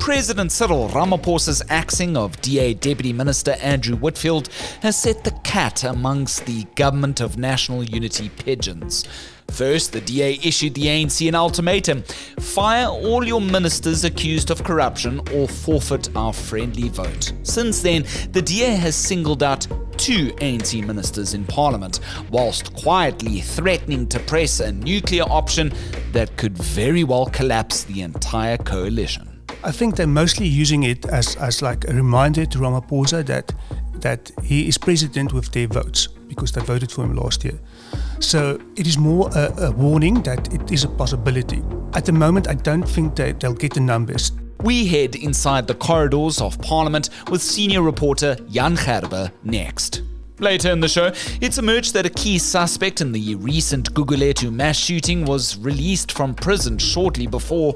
President Cyril Ramaphosa's axing of DA Deputy Minister Andrew Woodfield has set the cat amongst the Government of National Unity pigeons. First, the DA issued the ANC an ultimatum: fire all your ministers accused of corruption or forfeit our friendly vote. Since then, the DA has singled out 2 ANC ministers in Parliament, whilst quietly threatening to press a nuclear option that could very well collapse the entire coalition. I think they're mostly using it as like a reminder to Ramaphosa that he is president with their votes, because they voted for him last year. So it is more a warning that it is a possibility. At the moment, I don't think that they'll get the numbers. We head inside the corridors of Parliament with senior reporter Jan Gerber next. Later in the show, it's emerged that a key suspect in the recent Gugulethu mass shooting was released from prison shortly before.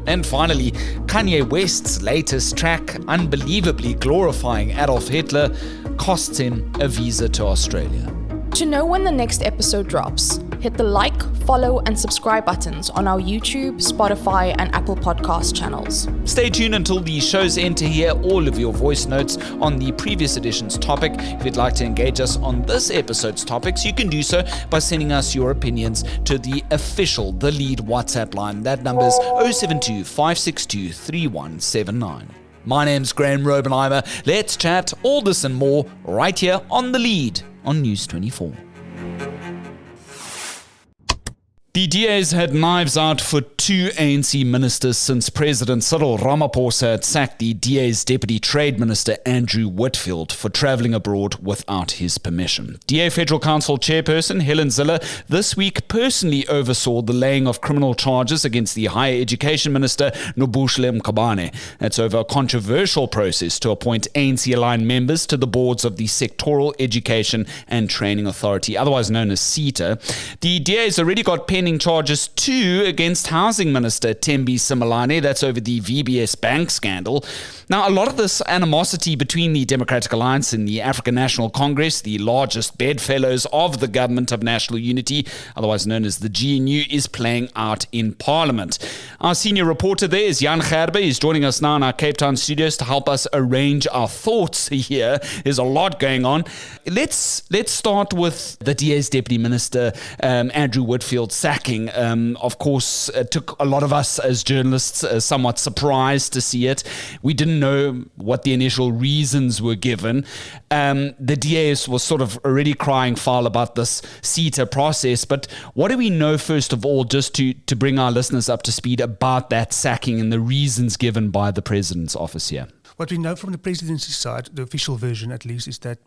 And finally, Kanye West's latest track, unbelievably glorifying Adolf Hitler, costs him a visa to Australia. To know when the next episode drops, hit the like, follow, and subscribe buttons on our YouTube, Spotify, and Apple Podcast channels. Stay tuned until the show's end to hear all of your voice notes on the previous edition's topic. If you'd like to engage us on this episode's topics, you can do so by sending us your opinions to the official The Lead WhatsApp line. That number's 072 562 3179. My name's Graham Robenheimer. Let's chat all this and more right here on The Lead on News 24. The DA's had knives out for 2 ANC ministers since President Cyril Ramaphosa had sacked the DA's Deputy Trade Minister Andrew Woodfield for travelling abroad without his permission. DA Federal Council Chairperson Helen Zille this week personally oversaw the laying of criminal charges against the Higher Education Minister Nobuhle Mkhwebane. That's over a controversial process to appoint ANC-aligned members to the boards of the Sectoral Education and Training Authority, otherwise known as SETA. The DA's already got pending charges too against Housing Minister Thembi Simelane. That's over the VBS Bank scandal. Now, a lot of this animosity between the Democratic Alliance and the African National Congress, the largest bedfellows of the Government of National Unity, otherwise known as the GNU, is playing out in Parliament. Our senior reporter there is Jan Gerber. He's joining us now in our Cape Town studios to help us arrange our thoughts here. There's a lot going on. Let's start with the DA's Deputy Minister, Andrew Woodfield, sacking. Of course, it took a lot of us as journalists somewhat surprised to see it. We didn't know what the initial reasons were given. The DA was sort of already crying foul about this SETA process, but what do we know first of all, just to bring our listeners up to speed about that sacking and the reasons given by the President's office here? What we know from the presidency side, the official version at least, is that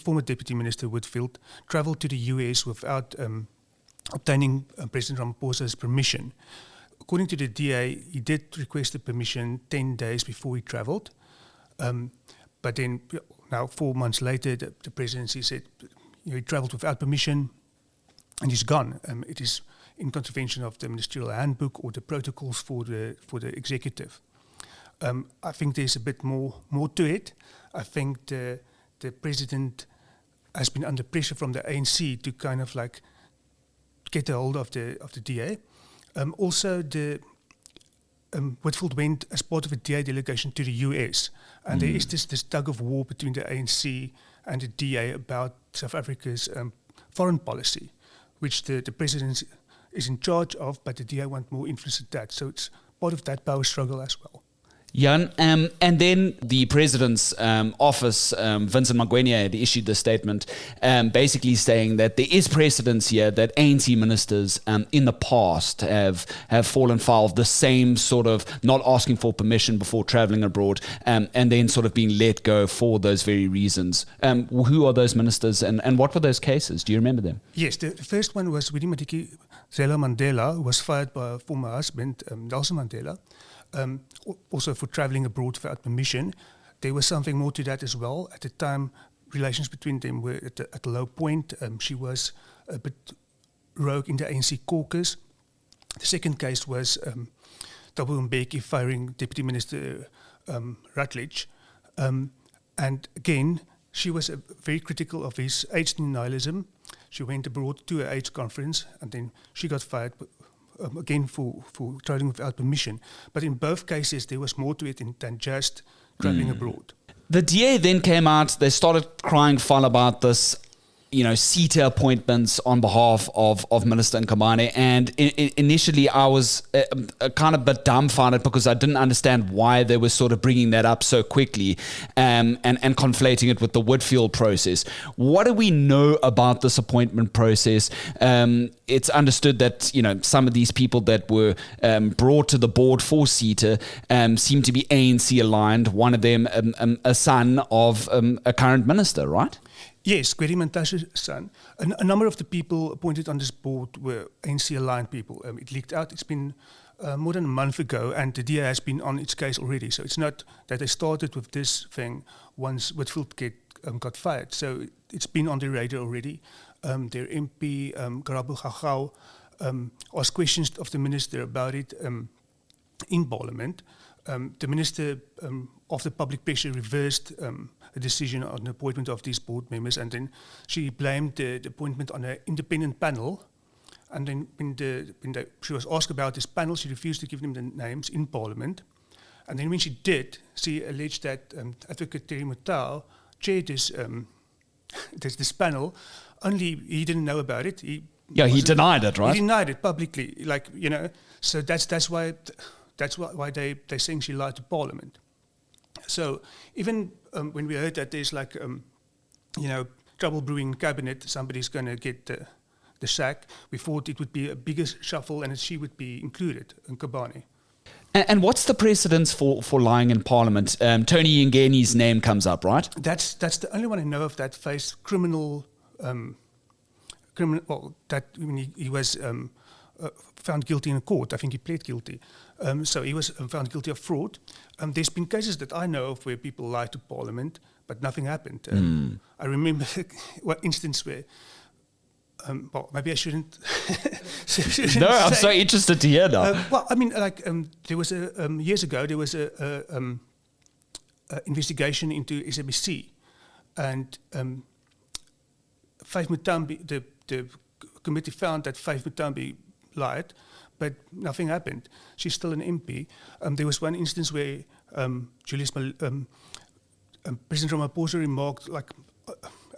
former Deputy Minister Woodfield travelled to the US without obtaining President Ramaphosa's permission. According to the DA, he did request the permission 10 days before he travelled. But then, now 4 months later, the presidency said he travelled without permission and he's gone. It is in contravention of the ministerial handbook or the protocols for the executive. I think there's a bit more to it. I think the president has been under pressure from the ANC to kind of like get a hold of the DA. Also, Woodfield went as part of a DA delegation to the US, and there is this tug of war between the ANC and the DA about South Africa's foreign policy, which the president is in charge of, but the DA want more influence at that. So it's part of that power struggle as well. Jan, and then the President's office, Vincent Magwenya, had issued the statement basically saying that there is precedence here that ANC ministers in the past have fallen foul of the same sort of not asking for permission before travelling abroad and then sort of being let go for those very reasons. Who are those ministers and what were those cases? Do you remember them? Yes, the first one was Winnie Madikizela Mandela, who was fired by her former husband, Nelson Mandela. Also for travelling abroad without permission. There was something more to that as well. At the time, relations between them were at a low point. She was a bit rogue in the ANC caucus. The second case was Thabo Mbeki firing Deputy Minister Rutledge. And again, she was very critical of his AIDS denialism. She went abroad to an AIDS conference and then she got fired again for traveling without permission. But in both cases, there was more to it than just traveling abroad. The DA then came out, they started crying foul about this, seater appointments on behalf of Minister Nkabane. And initially I was kind of a bit dumbfounded because I didn't understand why they were sort of bringing that up so quickly and conflating it with the Woodfield process. What do we know about this appointment process? It's understood that, some of these people that were brought to the board for CETA seem to be ANC aligned, one of them a son of a current minister, right? Yes, Gwedi Mantashe's son. A number of the people appointed on this board were ANC-aligned people. It leaked out. It's been more than a month ago, and the DA has been on its case already. So it's not that they started with this thing once Woodfield got fired. So it's been on the radar already. Their MP, Garabo Gagau, asked questions of the minister about it in Parliament. The minister, after public pressure, reversed a decision on the appointment of these board members, and then she blamed the appointment on an independent panel. And then when she was asked about this panel, she refused to give them the names in Parliament. And then when she did, she alleged that Advocate Terry Mutau chaired this panel, only he didn't know about it. He denied it, right? He denied it publicly, so that's why they're saying she lied to Parliament. So even when we heard that there's trouble brewing in cabinet, somebody's going to get the sack, we thought it would be a bigger shuffle and she would be included in Nkabane. And what's the precedence for lying in Parliament? Tony Yengeni's name comes up, right? That's the only one I know of that faced criminal. That when he was found guilty in a court. I think he pled guilty. So he was found guilty of fraud. There's been cases that I know of where people lied to Parliament, but nothing happened. I remember one instance where, maybe I shouldn't. No, I'm so interested to hear now. There was years ago, there was a investigation into SABC, and Faith Mutambi, the committee found that Faith Mutambi lied, but nothing happened. She's still an MP. There was one instance where President Ramaphosa remarked,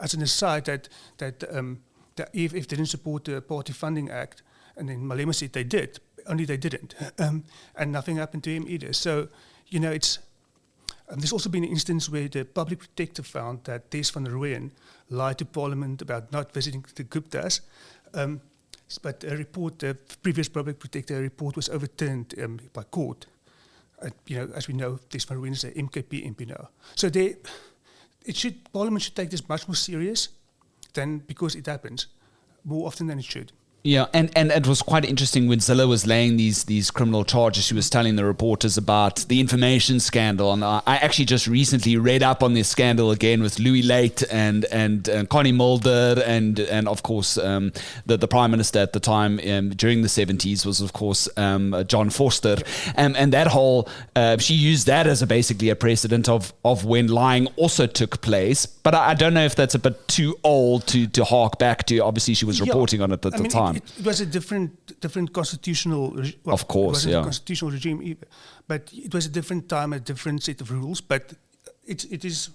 as an aside, that if they didn't support the Party Funding Act, and then Malema said they did, only they didn't, and nothing happened to him either. So, it's. There's also been an instance where the public protector found that Des van Rooyen lied to Parliament about not visiting the Guptas, but the previous public protector report was overturned by court. As we know, Des van Rooyen is an MKP MP now. So Parliament should take this much more serious because it happens more often than it should. Yeah, and it was quite interesting when Zilla was laying these criminal charges. She was telling the reporters about the information scandal, and I actually just recently read up on this scandal again with Louis Late and Connie Mulder and of course the Prime Minister at the time during the 70s was of course John Vorster, and that whole she used that as basically a precedent of when lying also took place. But I don't know if that's a bit too old to hark back to. Obviously, she was reporting on it at the time. It was a different constitutional regime. Of course, it wasn't a constitutional regime either. But it was a different time, a different set of rules. But it is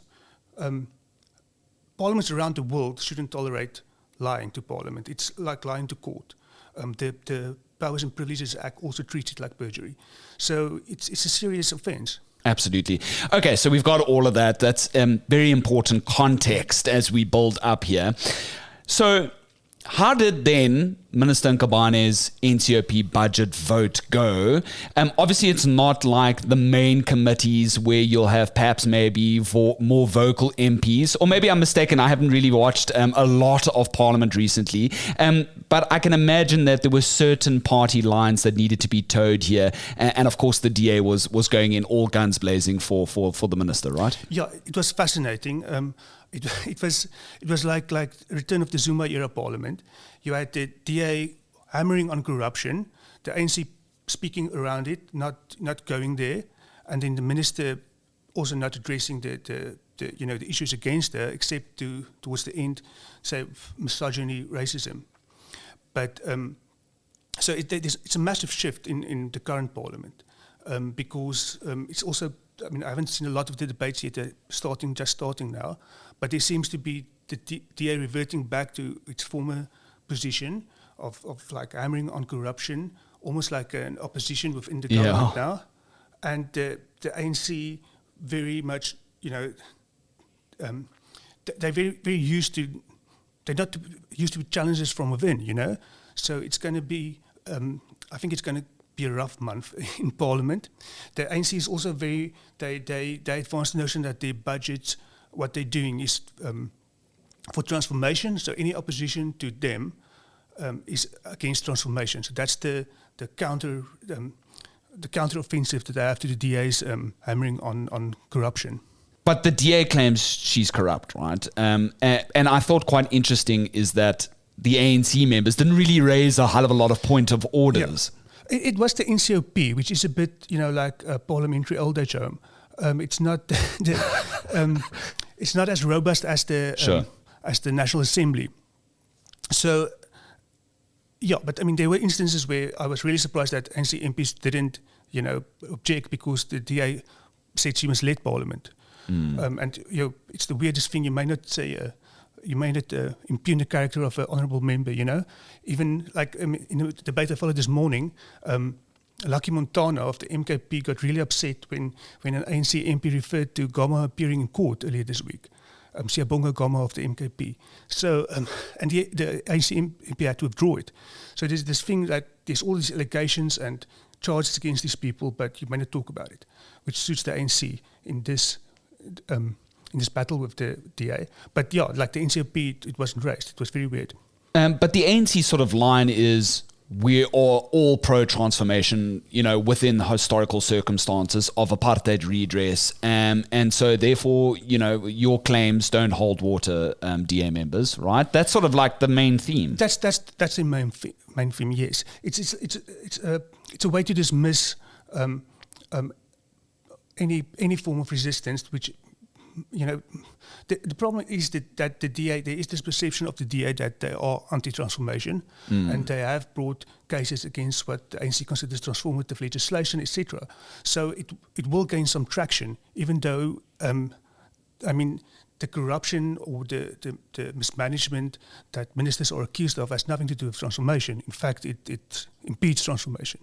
parliaments around the world shouldn't tolerate lying to Parliament. It's like lying to court. The Powers and Privileges Act also treats it like perjury. So it's a serious offence. Absolutely. Okay, so we've got all of that. That's very important context as we build up here. So how did then Minister Nkabane's NCOP budget vote go? Obviously, it's not like the main committees where you'll have perhaps maybe more vocal MPs, or maybe I'm mistaken. I haven't really watched a lot of Parliament recently, but I can imagine that there were certain party lines that needed to be towed here, and of course the DA was going in all guns blazing for the minister, right? Yeah, it was fascinating. It was like return of the Zuma era Parliament. You had the DA hammering on corruption, the ANC speaking around it, not going there, and then the minister also not addressing the issues against her, except towards the end say misogyny, racism. But So it's a massive shift in the current parliament, because it's also, I mean, I haven't seen a lot of the debates yet, they're just starting now, but there seems to be the DA reverting back to its former position of like hammering on corruption, almost like an opposition within the government now. And the ANC very much, they're very used to, they're not used to challenges from within, So it's going to be, I think it's going to be a rough month in Parliament. The ANC is also they advance the notion that their budgets, what they're doing is for transformation. So any opposition to them is against transformation. So that's the counter offensive that they have to the DA's hammering on corruption. But the DA claims she's corrupt, right? And I thought quite interesting is that the ANC members didn't really raise a hell of a lot of point of orders. Yeah. It was the NCOP, which is a bit, like a parliamentary old age home. It's not it's not as robust as the National Assembly. So, but I mean, there were instances where I was really surprised that ANC MPs didn't, object because the DA said she must lead Parliament. And it's the weirdest thing. You may not say, you may not impugn the character of an honourable member. Even like in the debate I followed this morning, Lucky Montana of the MKP got really upset when an ANC MP referred to Gama appearing in court earlier this week. Siyabonga Gama of the MKP. So, and the ANC MP had to withdraw it. So there's this thing that there's all these allegations and charges against these people, but you may not talk about it, which suits the ANC in this battle with the DA. But like the NCOP, it wasn't raised. It was very weird. But the ANC sort of line is, we are all pro-transformation, within the historical circumstances of apartheid redress. And so therefore, your claims don't hold water, DA members, right? That's sort of like the main theme. That's the main theme, yes. It's a way to dismiss any form of resistance, which, the problem is that the DA, there is this perception of the DA that they are anti-transformation, and they have brought cases against what the ANC considers transformative legislation, etc. So it will gain some traction, even though, the corruption or the mismanagement that ministers are accused of has nothing to do with transformation. In fact, it impedes transformation.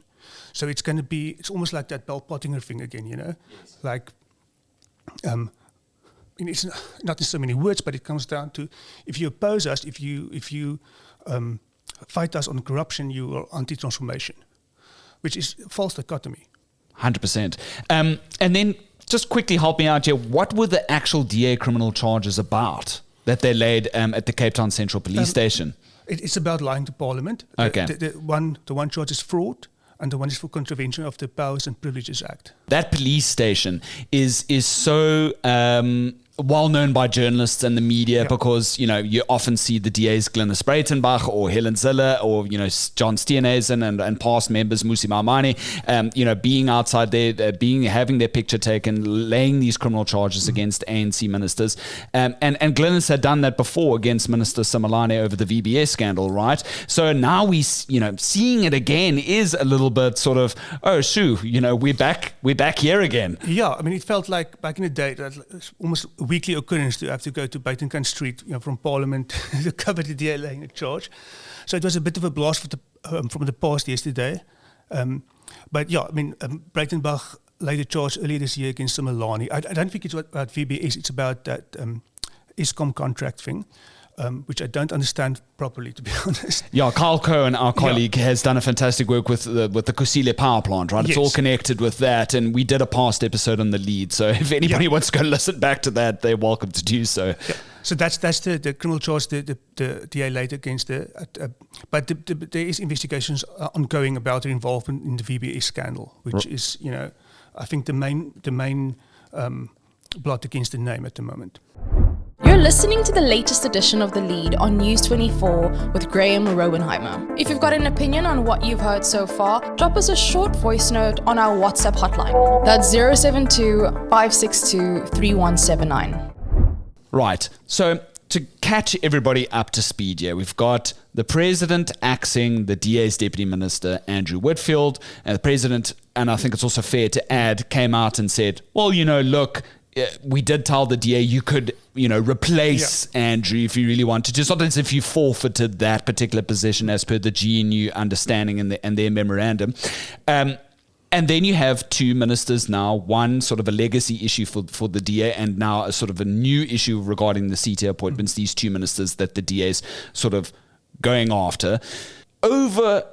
So it's going to be, it's almost like that Bell Pottinger thing again, Yes. Like, it's not in so many words, but it comes down to, if you oppose us, if you fight us on corruption, you are anti-transformation, which is false dichotomy. 100%. And then just quickly help me out here. What were the actual DA criminal charges about that they laid at the Cape Town Central Police Station? It's about lying to Parliament. Okay. The one charge is fraud, and the one is for contravention of the Powers and Privileges Act. That police station is so well known by journalists and the media because, you often see the DAs Glenys Breitenbach or Helen Zille or, John Steenhuisen and past members, Musi Maimane, being outside there, having their picture taken, laying these criminal charges against ANC ministers. And Glenys had done that before against Minister Simelane over the VBS scandal, right? So now seeing it again is a little bit sort of, oh, shoo, we're back here again. Yeah, I mean, it felt like back in the day, that almost weekly occurrence to have to go to Buitenkant Street, from Parliament to cover the DA laying a charge. So it was a bit of a blast from the past yesterday. But Breitenbach laid a charge earlier this year against Simelane. I don't think it's about VBS, it's about that Eskom contract thing. Which I don't understand properly, to be honest. Yeah, Carl Cohen, our colleague, has done a fantastic work with the Kusile power plant, right? It's all connected with that, and we did a past episode on the lead. So if anybody wants to go listen back to that, they're welcome to do so. Yeah. So that's the criminal charge the DA laid against but there is investigations ongoing about their involvement in the VBS scandal, which is, I think the main blot against the name at the moment. You're listening to the latest edition of The Lead on News 24 with Graham Rowenheimer. If you've got an opinion on what you've heard so far, drop us a short voice note on our WhatsApp hotline. That's 072 562 3179. Right. So to catch everybody up to speed here. We've got the president axing the DA's deputy minister, Andrew Woodfield, and the president, and I think it's also fair to add, came out and said, well, look, we did tell the DA you could, replace Andrew if you really wanted to. It's not as if you forfeited that particular position as per the GNU understanding and their memorandum. And then you have two ministers now, one sort of a legacy issue for the DA and now a sort of a new issue regarding the CTA appointments, these two ministers that the DA is sort of going after. Over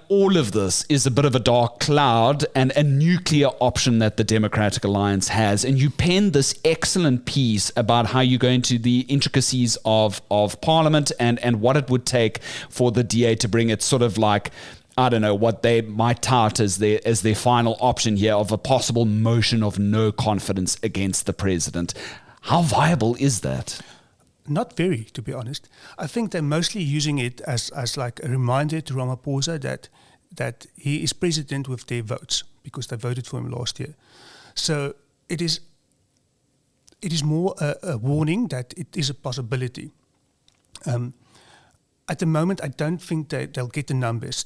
all of this is a bit of a dark cloud and a nuclear option that the Democratic Alliance has. And you penned this excellent piece about how you go into the intricacies of Parliament and what it would take for the DA to bring it sort of like, I don't know, what they might tout as their final option here of a possible motion of no confidence against the president. How viable is that? Not very, to be honest. I think they're mostly using it as like a reminder to Ramaphosa that he is president with their votes because they voted for him last year. So it is more a warning that it is a possibility. At the moment, I don't think they'll get the numbers.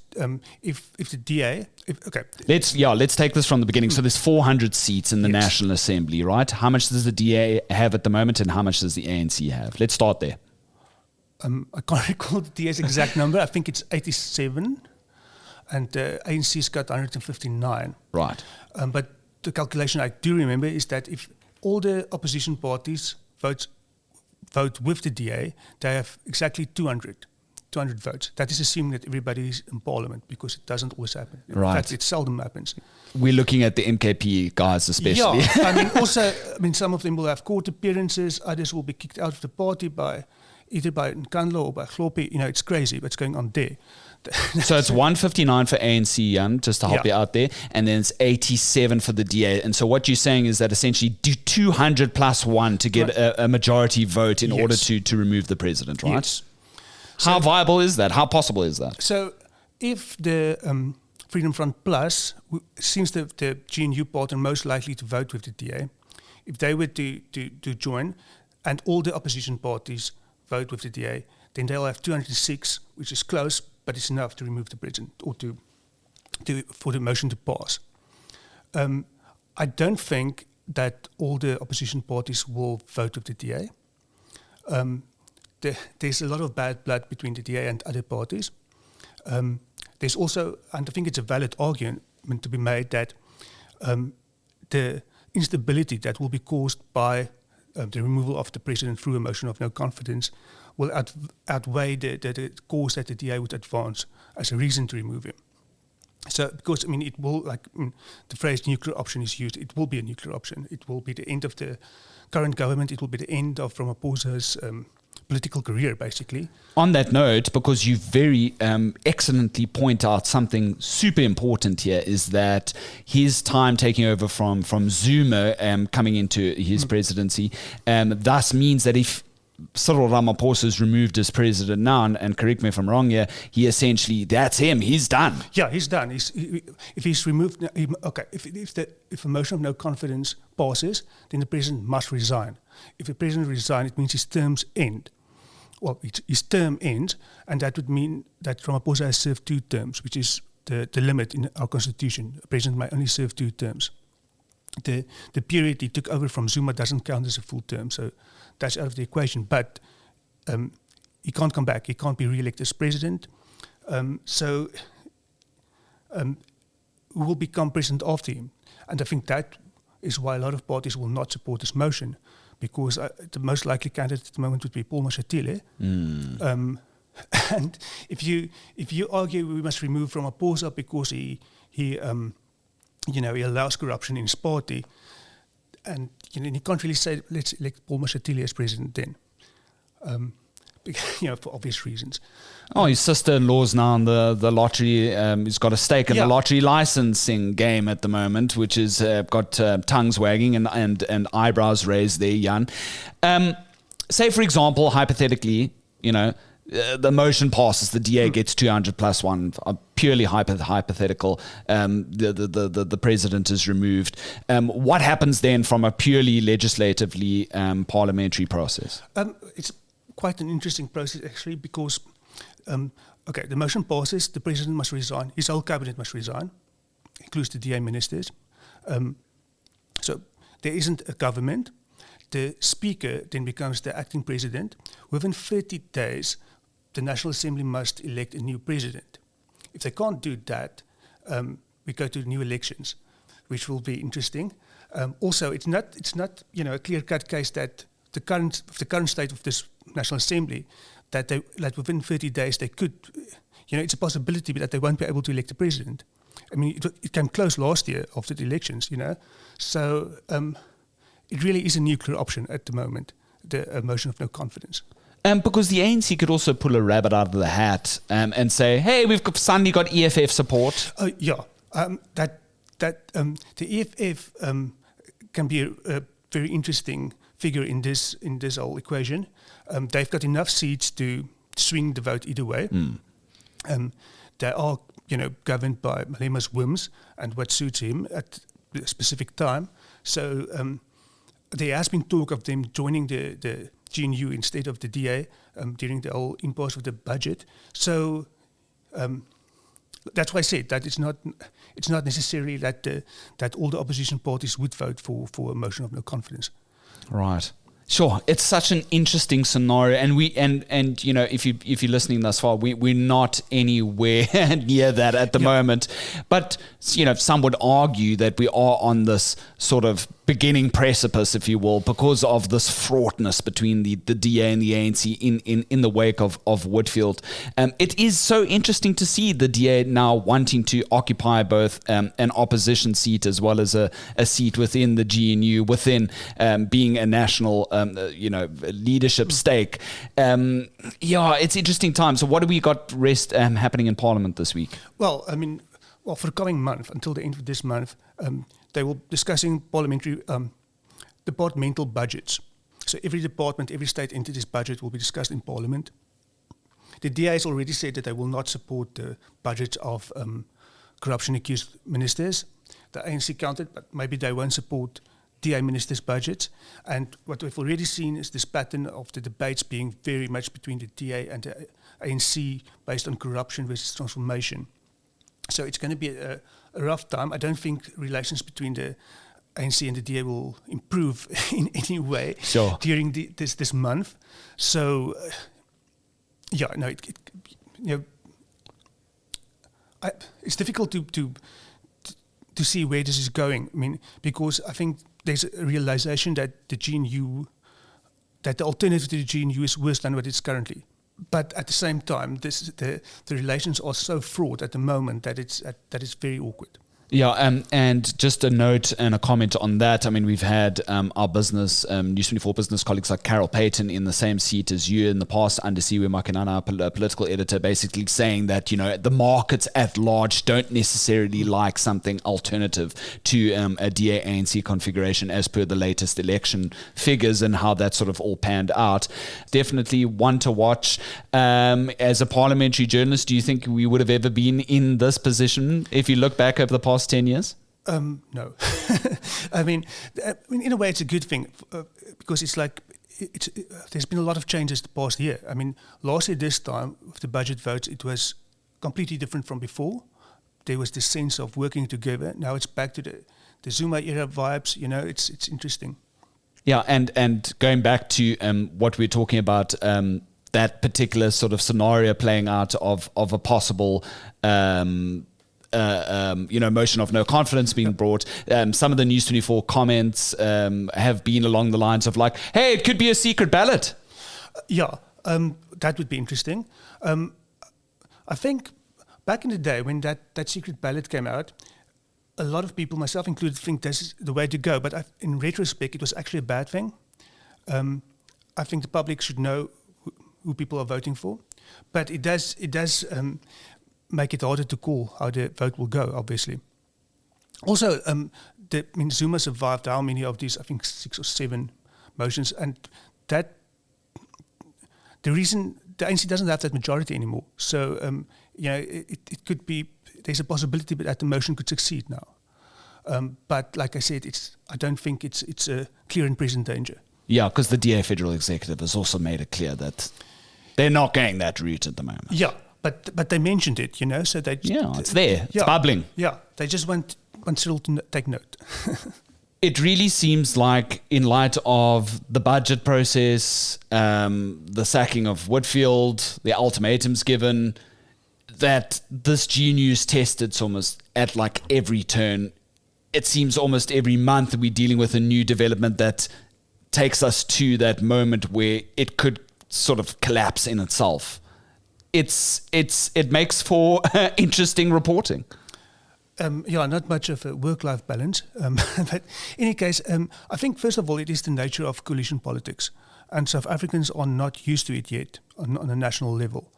If the DA, let's take this from the beginning. So there's 400 seats in the National Assembly, right? How much does the DA have at the moment, and how much does the ANC have? Let's start there. I can't recall the DA's exact number. I think it's 87, and the ANC's got 159. Right. But the calculation I do remember is that if all the opposition parties vote with the DA, they have exactly 200 votes. That is assuming that everybody is in Parliament, because it doesn't always happen. Right. In fact, it seldom happens. We're looking at the MKP guys especially. Yeah, some of them will have court appearances, others will be kicked out of the party either by Nkandla or by Gloppy. It's crazy what's going on there. So it's 159 for ANC, Jan, just to help you out there, and then it's 87 for the DA. And so what you're saying is that essentially do 200 plus one to get a majority vote in order to remove the president, right? Yes. How viable is that? How possible is that? So if the Freedom Front Plus, since the GNU part are most likely to vote with the DA, if they were to join and all the opposition parties vote with the DA, then they'll have 206, which is close, but it's enough to remove the president or for the motion to pass. I don't think that all the opposition parties will vote with the DA. There's a lot of bad blood between the DA and other parties. There's also, and I think it's a valid argument to be made, that the instability that will be caused by the removal of the president through a motion of no confidence will outweigh the cause that the DA would advance as a reason to remove him. So, because, it will, the phrase nuclear option is used, it will be a nuclear option. It will be the end of the current government. It will be the end of Ramaphosa's political career, basically. On that note, because you very excellently point out something super important here, is that his time taking over from Zuma coming into his presidency thus means that if Cyril Ramaphosa is removed as president now, and correct me if I'm wrong here, he essentially, that's him, he's done. Yeah, he's done. If he's removed, if a motion of no confidence passes, then the president must resign. If the president resigns, it means his terms end. Well, his term ends, and that would mean that Ramaphosa has served 2 terms, which is the limit in our constitution. A president may only serve 2 terms. The period he took over from Zuma doesn't count as a full term, so that's out of the equation. But he can't come back. He can't be re-elected as president. So who will become president after him? And I think that is why a lot of parties will not support this motion, because the most likely candidate at the moment would be Paul Mashatile. And if you argue we must remove Ramaphosa because he allows corruption in his party, and you can't really say let's elect Paul Mashatile as president then, for obvious reasons. Oh, his sister-in-law's now in the lottery. He's got a stake in the lottery licensing game at the moment, which has got tongues wagging and eyebrows raised there, Jan. Say, for example, hypothetically, the motion passes, the DA gets 200 plus one, purely hypothetical. The president is removed. What happens then from a purely legislatively parliamentary process? It's quite an interesting process actually, because the motion passes, the president must resign, his whole cabinet must resign, includes the DA ministers. So there isn't a government. The speaker then becomes the acting president. Within 30 days, the National Assembly must elect a new president. If they can't do that, we go to new elections, which will be interesting. Also, it's not a clear-cut case that the current state of this National Assembly, that within 30 days they could, it's a possibility that they won't be able to elect a president. I mean, it came close last year after the elections, So it really is a nuclear option at the moment, the motion of no confidence. Because the ANC could also pull a rabbit out of the hat and say, hey, we've suddenly got EFF support. The EFF can be a very interesting figure in this whole equation. They've got enough seats to swing the vote either way. They are, governed by Malema's whims and what suits him at a specific time. So there has been talk of them joining the GNU instead of the DA during the whole impasse of the budget. So that's why I said that it's not necessarily that all the opposition parties would vote for a motion of no confidence. Right. Sure, it's such an interesting scenario, and if you're listening thus far, we're not anywhere near that at the moment. But some would argue that we are on this sort of beginning precipice, if you will, because of this fraughtness between the DA and the ANC in the wake of Woodfield. It is so interesting to see the DA now wanting to occupy both an opposition seat as well as a seat within the GNU, within being a national leadership stake. It's interesting time. So what do we got happening in Parliament this week? Well, for the coming month, until the end of this month, they will be discussing parliamentary departmental budgets. So every department, every state entity's budget will be discussed in Parliament. The DA has already said that they will not support the budgets of corruption-accused ministers. The ANC countered, but maybe they won't support DA ministers' budgets. And what we've already seen is this pattern of the debates being very much between the DA and the ANC based on corruption versus transformation. So it's going to be a rough time. I don't think relations between the ANC and the DA will improve in any way during this month. So, it's difficult to see where this is going. I mean, because I think there's a realization that the alternative to the GNU is worse than what it's currently. But at the same time, the relations are so fraught at the moment that it's very awkward. Yeah, and just a note and a comment on that. I mean, we've had our business, News 24 business colleagues like Carol Payton in the same seat as you in the past, under Siwe Makanana, our political editor, basically saying that, the markets at large don't necessarily like something alternative to a DA-ANC configuration as per the latest election figures and how that sort of all panned out. Definitely one to watch. As a parliamentary journalist, do you think we would have ever been in this position if you look back over the past 10 years? No. I mean, in a way, it's a good thing because it's like there's been a lot of changes the past year. I mean, last year this time with the budget votes, it was completely different from before. There was this sense of working together. Now it's back to the Zuma era vibes. It's interesting. Yeah, and going back to what we're talking about. That particular sort of scenario playing out of a possible motion of no confidence being brought. Some of the News 24 comments have been along the lines of like, hey, it could be a secret ballot. That would be interesting. I think back in the day when that secret ballot came out, a lot of people, myself included, think this is the way to go. But in retrospect, it was actually a bad thing. I think the public should know who people are voting for. But it does make it harder to call how the vote will go, obviously. Also, Zuma survived how many of these, I think 6 or 7 motions, and that the reason the ANC doesn't have that majority anymore. So, it could be, there's a possibility that the motion could succeed now. But like I said, I don't think it's a clear and present danger. Yeah, because the DA Federal Executive has also made it clear that they're not going that route at the moment. Yeah, but they mentioned it, so they... Yeah, it's there. It's bubbling. Yeah, they just want Cyril to take note. It really seems like, in light of the budget process, the sacking of Woodfield, the ultimatums given, that this GNU is tested almost at like every turn. It seems almost every month we're dealing with a new development that takes us to that moment where it could sort of collapse in itself. It makes for interesting reporting. Not much of a work-life balance. But in any case, I think, first of all, it is the nature of coalition politics. And South Africans are not used to it yet on a national level.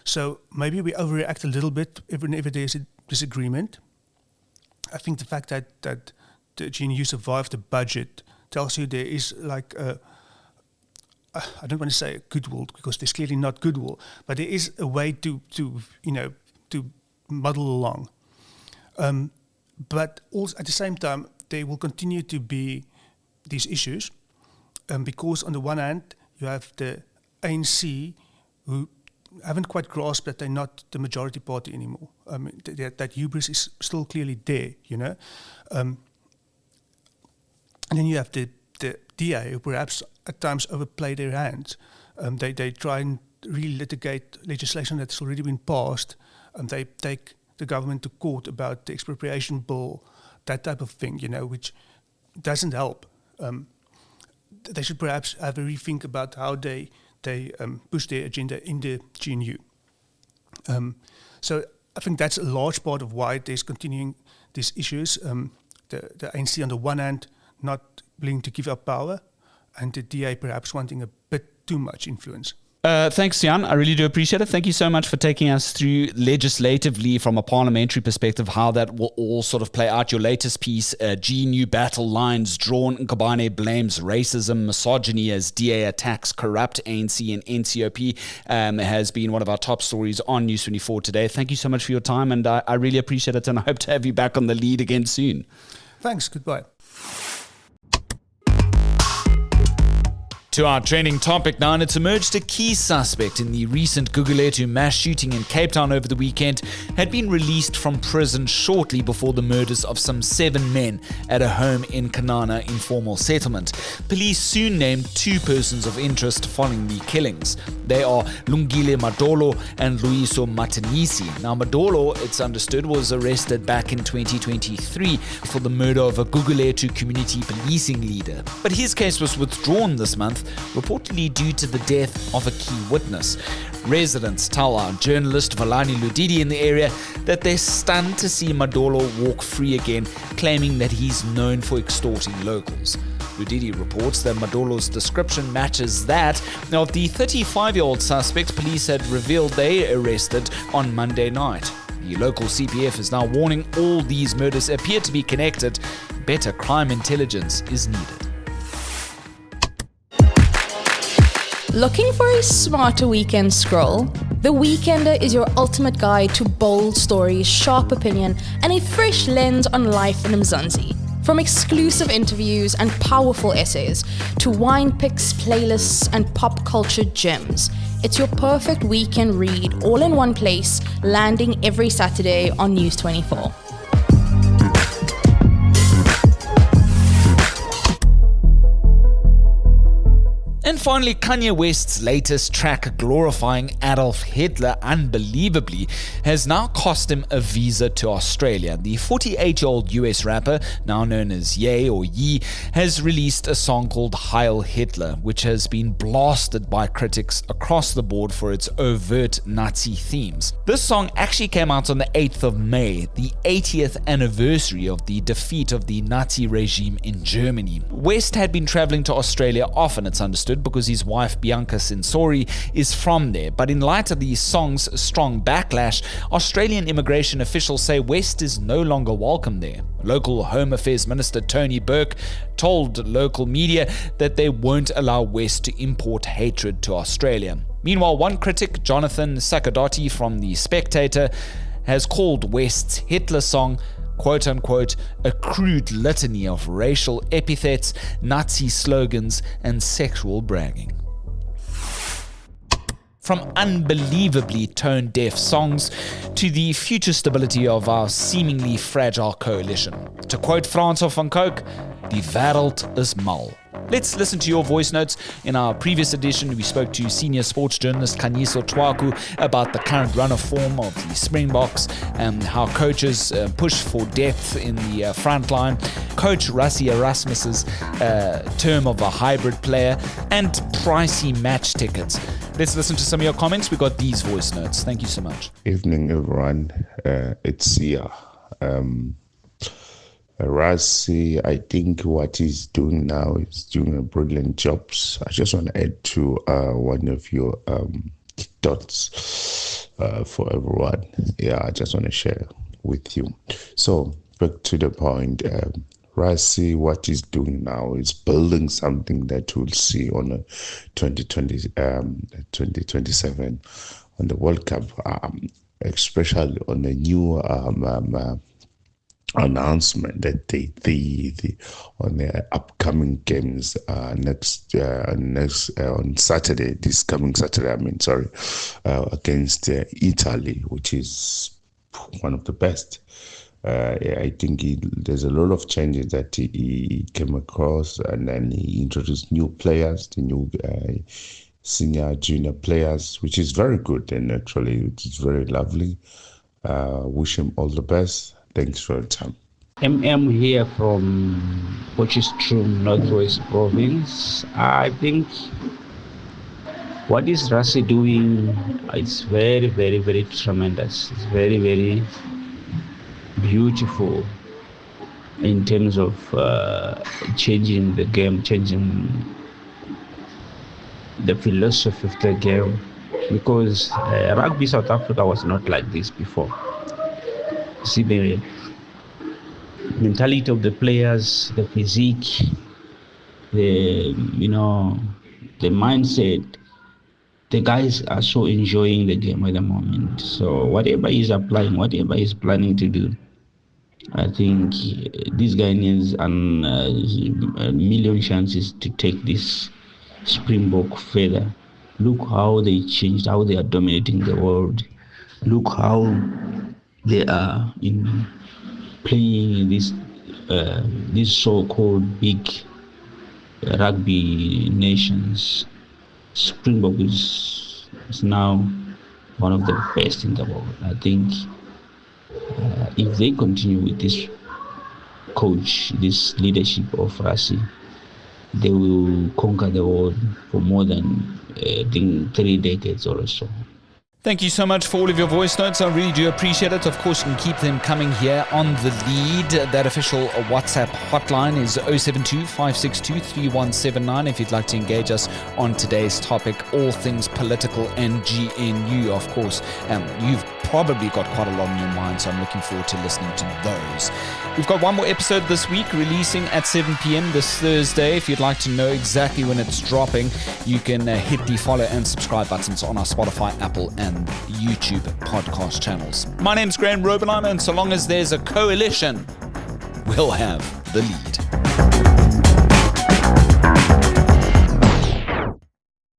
So maybe we overreact a little bit whenever there's a disagreement. I think the fact that the GNU survived the budget tells you there is like I don't want to say goodwill, because there's clearly not goodwill, but there is a way to muddle along. But also at the same time, there will continue to be these issues because on the one hand, you have the ANC who haven't quite grasped that they're not the majority party anymore. I mean, that hubris is still clearly there, And then you have the DA who perhaps at times overplay their hands. They try and relitigate legislation that's already been passed. They take the government to court about the expropriation bill, that type of thing, which doesn't help. They should perhaps have a rethink about how they push their agenda in the GNU. So I think that's a large part of why there's continuing these issues. The ANC on the one hand not willing to give up power, and the DA perhaps wanting a bit too much influence. Thanks, Jan. I really do appreciate it. Thank you so much for taking us through legislatively from a parliamentary perspective how that will all sort of play out. Your latest piece, GNU battle lines drawn. Nkabane blames racism, misogyny as DA attacks corrupt ANC and NCOP has been one of our top stories on News 24 today. Thank you so much for your time, and I really appreciate it, and I hope to have you back on the lead again soon. Thanks. Goodbye. To our trending topic now, and it's emerged a key suspect in the recent Gugulethu mass shooting in Cape Town over the weekend had been released from prison shortly before the murders of some 7 men at a home in Kanana informal settlement. Police soon named 2 persons of interest following the killings. They are Lungile Madolo and Luiso Matanisi. Now, Madolo, it's understood, was arrested back in 2023 for the murder of a Gugulethu community policing leader. But his case was withdrawn this month, reportedly due to the death of a key witness. Residents tell our journalist Valani Ludidi in the area that they're stunned to see Madolo walk free again, claiming that he's known for extorting locals. Ludidi reports that Madolo's description matches that of the 35-year-old suspect police had revealed they arrested on Monday night. The local CPF is now warning all these murders appear to be connected. Better crime intelligence is needed. Looking for a smarter weekend scroll? The Weekender is your ultimate guide to bold stories, sharp opinion, and a fresh lens on life in Mzansi. From exclusive interviews and powerful essays to wine picks, playlists, and pop culture gems, it's your perfect weekend read all in one place, landing every Saturday on News 24. And finally, Kanye West's latest track glorifying Adolf Hitler unbelievably has now cost him a visa to Australia. The 48-year-old US rapper, now known as Ye or Yee, has released a song called Heil Hitler, which has been blasted by critics across the board for its overt Nazi themes. This song actually came out on the 8th of May, the 80th anniversary of the defeat of the Nazi regime in Germany. West had been traveling to Australia often, it's understood, because his wife Bianca Sensori is from there. But in light of the song's strong backlash, Australian immigration officials say West is no longer welcome there. Local Home Affairs Minister Tony Burke told local media that they won't allow West to import hatred to Australia. Meanwhile, one critic, Jonathan Sakadotti from The Spectator, has called West's Hitler song quote-unquote, a crude litany of racial epithets, Nazi slogans, and sexual bragging. From unbelievably tone-deaf songs to the future stability of our seemingly fragile coalition. To quote Frans van Cooke, die wêreld is mal. Let's listen to your voice notes. In our previous edition, we spoke to senior sports journalist Kanye West about the current run of form of the Springboks and how coaches push for depth in the front line, Coach Rassie Erasmus's term of a hybrid player, and pricey match tickets. Let's listen to some of your comments. We got these voice notes. Thank you so much. Evening, everyone. It's Sia. Rassie, I think what he's doing now is doing a brilliant job. I just want to add to one of your thoughts for everyone. Yeah, I just want to share with you. So, back to the point. Rassie, what he's doing now is building something that we'll see on a 2027 on the World Cup, especially on the new announcement that the on the upcoming games next on Saturday, this coming Saturday, against Italy, which is one of the best. I think there's a lot of changes that he came across, and then he introduced new players, the new senior, junior players, which is very good, and actually it's very lovely. Wish him all the best. Thanks for your time. MM here from Potchefstroom, Northwest Province. I think what is Rassie doing, it's very, very, very tremendous. It's very, very beautiful in terms of changing the game, changing the philosophy of the game, because rugby South Africa was not like this before. See the mentality of the players, the physique, the mindset. The guys are so enjoying the game at the moment. So whatever he's applying, whatever he's planning to do, I think this guy needs a million chances to take this Springbok further. Look how they changed, how they are dominating the world. Look how they are playing this so-called big rugby nations. Springbok is now one of the best in the world. I think if they continue with this coach, this leadership of Rassie, they will conquer the world for more than 3 decades or so. Thank you so much for all of your voice notes. I really do appreciate it. Of course, you can keep them coming here on The Lead. That official WhatsApp hotline is 072-562-3179 if you'd like to engage us on today's topic, all things political and GNU, of course. You've probably got quite a lot on your mind, so I'm looking forward to listening to those. We've got one more episode this week, releasing at 7 p.m. this Thursday. If you'd like to know exactly when it's dropping, you can hit the follow and subscribe buttons on our Spotify, Apple, and YouTube podcast channels. My name's Graham Robenheimer, and so long as there's a coalition, we'll have The Lead.